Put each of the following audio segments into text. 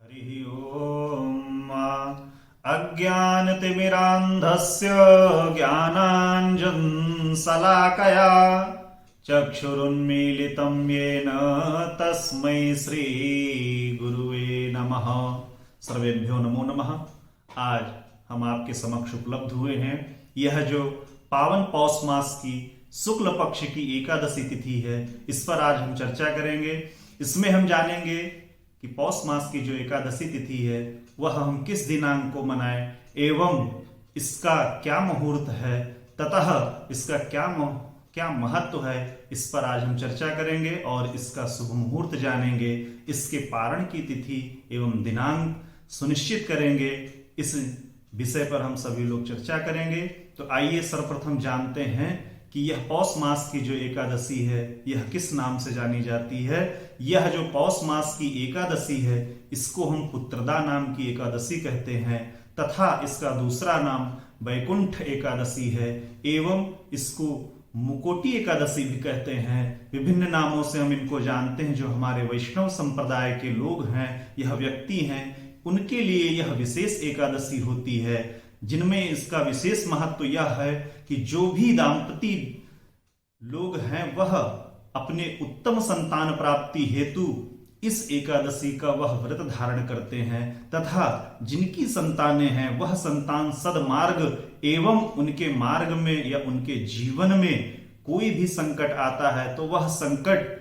हरि ओम। अज्ञानतिमिरान्धस्य ज्ञानाञ्जनशलाकया चक्षुरुन्मीलितं येन तस्मै श्रीगुरुवे नमः। सर्वेभ्यो नमो नमः। आज हम आपके समक्ष उपलब्ध हुए हैं। यह जो पावन पौष मास की शुक्ल पक्ष की एकादशी तिथि है, इस पर आज हम चर्चा करेंगे। इसमें हम जानेंगे कि पौष मास की जो एकादशी तिथि है वह हम किस दिनांक को मनाएं एवं इसका क्या मुहूर्त है ततः इसका क्या महत्व है, इस पर आज हम चर्चा करेंगे और इसका शुभ मुहूर्त जानेंगे। इसके पारण की तिथि एवं दिनांक सुनिश्चित करेंगे। इस विषय पर हम सभी लोग चर्चा करेंगे। तो आइए सर्वप्रथम जानते हैं कि यह पौष मास की जो एकादशी है यह किस नाम से जानी जाती है। यह जो पौष मास की एकादशी है इसको हम पुत्रदा नाम की एकादशी कहते हैं तथा इसका दूसरा नाम वैकुंठ एकादशी है एवं इसको मुकोटी एकादशी भी कहते हैं। विभिन्न नामों से हम इनको जानते हैं। जो हमारे वैष्णव संप्रदाय के लोग हैं, यह व्यक्ति हैं, उनके लिए यह विशेष एकादशी होती है, जिनमें इसका विशेष महत्व यह है कि जो भी दाम्पती लोग हैं वह अपने उत्तम संतान प्राप्ति हेतु इस एकादशी का वह व्रत धारण करते हैं तथा जिनकी संतानें हैं वह संतान सदमार्ग एवं उनके मार्ग में या उनके जीवन में कोई भी संकट आता है तो वह संकट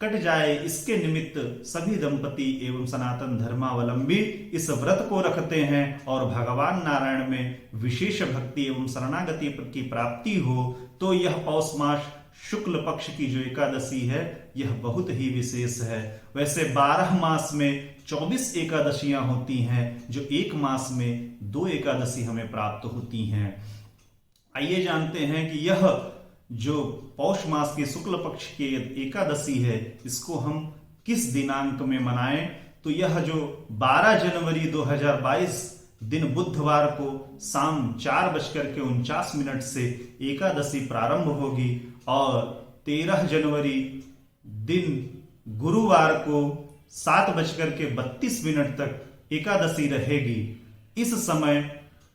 कट जाए, इसके निमित्त सभी दंपति एवं सनातन धर्मावलंबी इस व्रत को रखते हैं और भगवान नारायण में विशेष भक्ति एवं शरणागति की प्राप्ति हो। तो यह पौष मास शुक्ल पक्ष की जो एकादशी है यह बहुत ही विशेष है। वैसे 12 मास में 24 एकादशियां होती हैं, जो एक मास में 2 एकादशी हमें प्राप्त होती हैं। आइए जानते हैं कि यह जो पौष मास के शुक्ल पक्ष की एकादशी है इसको हम किस दिनांक में मनाएं। तो यह जो 12 जनवरी 2022 दिन बुधवार को शाम 4:49 से एकादशी प्रारंभ होगी और 13 जनवरी दिन गुरुवार को 7:32 तक एकादशी रहेगी। इस समय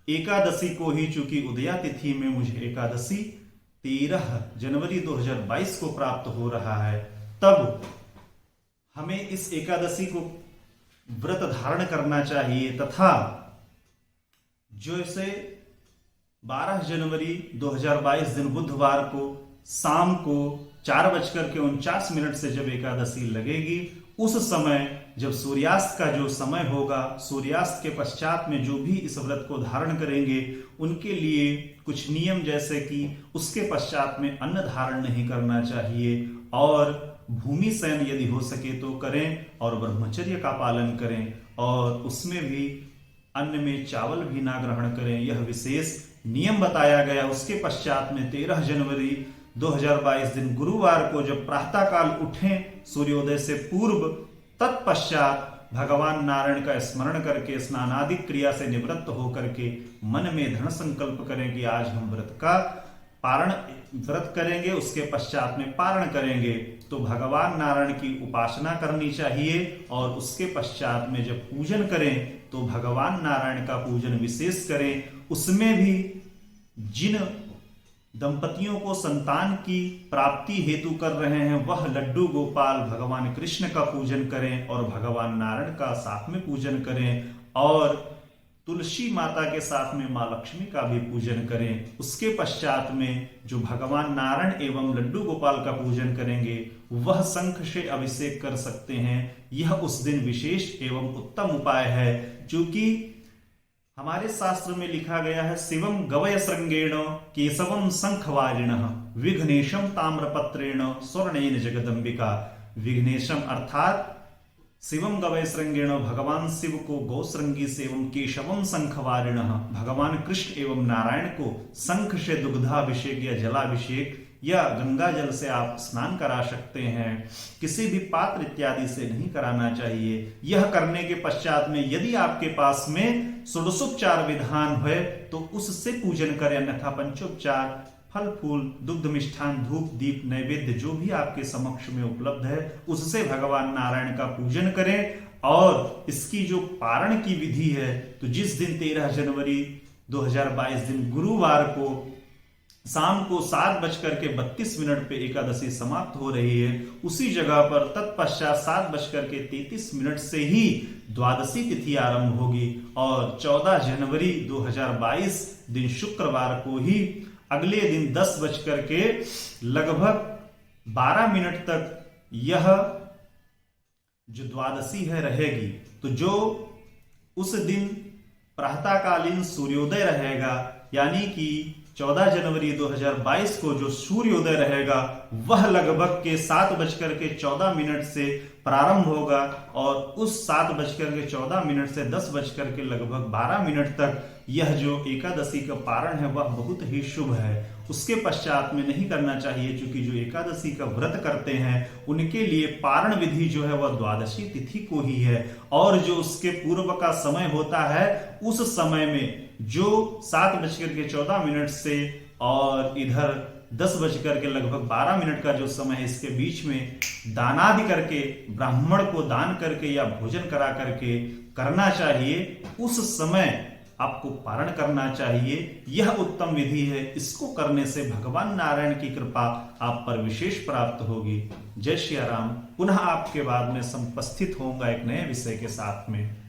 एकादशी को ही चूंकि उदया तिथि में मुझे एकादशी 13 जनवरी 2022 को प्राप्त हो रहा है, तब हमें इस एकादशी को व्रत धारण करना चाहिए तथा जैसे 12 जनवरी 2022 दिन बुधवार को शाम को 4:49 से जब एकादशी लगेगी, उस समय जब सूर्यास्त का जो समय होगा, सूर्यास्त के पश्चात में जो भी इस व्रत को धारण करेंगे उनके लिए कुछ नियम, जैसे कि उसके पश्चात में अन्न धारण नहीं करना चाहिए और भूमि शयन यदि हो सके तो करें और ब्रह्मचर्य का पालन करें और उसमें भी अन्न में चावल भी ना ग्रहण करें। यह विशेष नियम बताया गया। उसके पश्चात में 13 जनवरी 2022 दिन गुरुवार को जब प्रातःकाल उठें सूर्योदय से पूर्व, तत्पश्चात भगवान नारायण का स्मरण करके स्नानादि क्रिया से निवृत्त होकर के मन में दृढ़ संकल्प करें कि आज हम व्रत करेंगे, उसके पश्चात में पारण करेंगे। तो भगवान नारायण की उपासना करनी चाहिए और उसके पश्चात में जब पूजन करें तो भगवान नारायण का पूजन विशेष करें। उसमें भी जिन दंपतियों को संतान की प्राप्ति हेतु कर रहे हैं वह लड्डू गोपाल भगवान कृष्ण का पूजन करें और भगवान नारायण का साथ में पूजन करें और तुलसी माता के साथ में मां लक्ष्मी का भी पूजन करें। उसके पश्चात में जो भगवान नारायण एवं लड्डू गोपाल का पूजन करेंगे वह शंख से अभिषेक कर सकते हैं। यह उस दिन विशेष एवं उत्तम उपाय है, क्योंकि हमारे शास्त्र में लिखा गया है शिवम गवय श्रृंगेण केशवम शंखवारिणः विघ्नेशम ताम्रपत्रेण स्वर्णेन जगदंबिका। विघ्नेशम अर्थात शिवम गवय श्रृंगेण, भगवान शिव को गौश्रृंगी से, एवं केशवम शंखवारिणः, भगवान कृष्ण एवं नारायण को शंख से दुग्धाभिषेक या जलाभिषेक या गंगा जल से आप स्नान करा सकते हैं। किसी भी पात्र इत्यादि से नहीं कराना चाहिए। यह करने के पश्चात में यदि आपके पास में षोडशोपचार विधान है तो उससे पूजन करें, अन्यथा पंचोपचार फल फूल दुग्ध मिष्ठान धूप दीप नैवेद्य जो भी आपके समक्ष में उपलब्ध है उससे भगवान नारायण का पूजन करें और इसकी जो पारण की विधि है, तो जिस दिन 13 जनवरी 2022 दिन गुरुवार को शाम को 7:32 पे एकादशी समाप्त हो रही है, उसी जगह पर तत्पश्चात 7:33 से ही द्वादशी तिथि आरंभ होगी और 14 जनवरी 2022 दिन शुक्रवार को ही अगले दिन 10:12 तक यह जो द्वादशी है रहेगी। तो जो उस दिन प्रातःकालीन सूर्योदय रहेगा, यानी कि 14 जनवरी 2022 को जो सूर्योदय रहेगा वह लगभग के 7:14 से प्रारंभ होगा और उस 7:14 से 10:12 तक यह जो एकादशी का पारण है वह बहुत ही शुभ है। उसके पश्चात में नहीं करना चाहिए, क्योंकि जो एकादशी का व्रत करते हैं उनके लिए पारण विधि जो है वह द्वादशी तिथि को ही है और जो उसके पूर्व का समय होता है उस समय में जो 7:14 से और इधर 10:12 का जो समय है, इसके बीच में दानादि करके ब्राह्मण को दान करके या भोजन करा करके करना चाहिए। उस समय आपको पारण करना चाहिए, यह उत्तम विधि है। इसको करने से भगवान नारायण की कृपा आप पर विशेष प्राप्त होगी। जय श्री राम। पुनः आपके बाद में उपस्थित होऊंगा एक नए विषय के साथ में।